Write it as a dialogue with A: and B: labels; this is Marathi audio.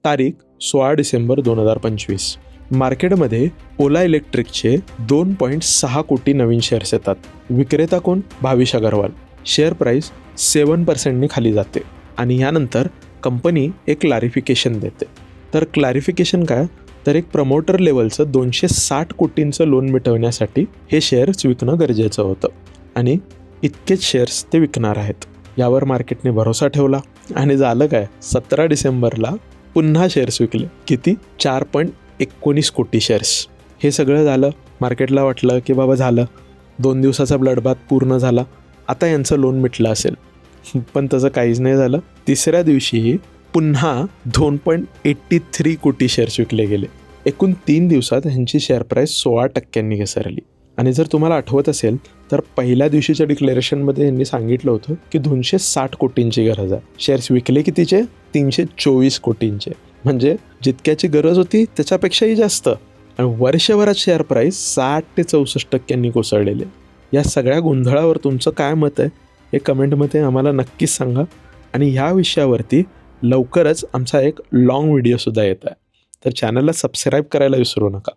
A: तारीख 16 डिसेंबर 2025. मार्केटमध्ये ओला इलेक्ट्रिकचे 2.6 कोटी नवीन शेअर्स येतात. विक्रेता कोण? भाविश अग्रवाल. शेअर प्राईस 7% खाली जाते आणि यानंतर कंपनी एक क्लॅरिफिकेशन देते. तर क्लॅरिफिकेशन काय? तर एक प्रमोटर लेवलचं 260 कोटींचं लोन मिटवण्यासाठी हे शेअर्स विकणं गरजेचं होतं आणि इतकेच शेअर्स ते विकणार आहेत. यावर मार्केटने भरोसा ठेवला आणि झालं काय? 17 डिसेंबरला पुन्हा शेअर्स विकले. किती? 4.19 कोटी शेअर्स. हे सगळं झालं. मार्केटला वाटलं की बाबा झालं, 2 दिवसाचा ब्लडबाथ पूर्ण झाला, आता यांचं लोन मिटलं असेल. पण तसं काहीच नाही झालं. तिसऱ्या दिवशी पुन्हा 2.83 कोटी शेअर्स विकले गेले. एकूण 3 दिवसात ह्यांची शेअर प्राईस 16% घसरली. आणि जर तुम्हाला आठवत असेल तर पहिल्या दिवशीच्या डिक्लेरेशनमध्ये यांनी सांगितलं होतं की 260 कोटींची गरज आहे. शेअर्स विकले कितीचे? 324 कोटींचे. म्हणजे जितक्याची गरज होती त्याच्यापेक्षाही जास्त. आणि वर्षभरात शेअर प्राईस 60 ते 64% कोसळलेले. या सगळ्या गोंधळावर तुमचं काय मत आहे हे कमेंटमध्ये आम्हाला नक्कीच सांगा. आणि ह्या विषयावरती लवकरच आमचा एक लॉंग व्हिडिओसुद्धा येत आहे. तर चॅनलला सबस्क्राईब करायला विसरू नका.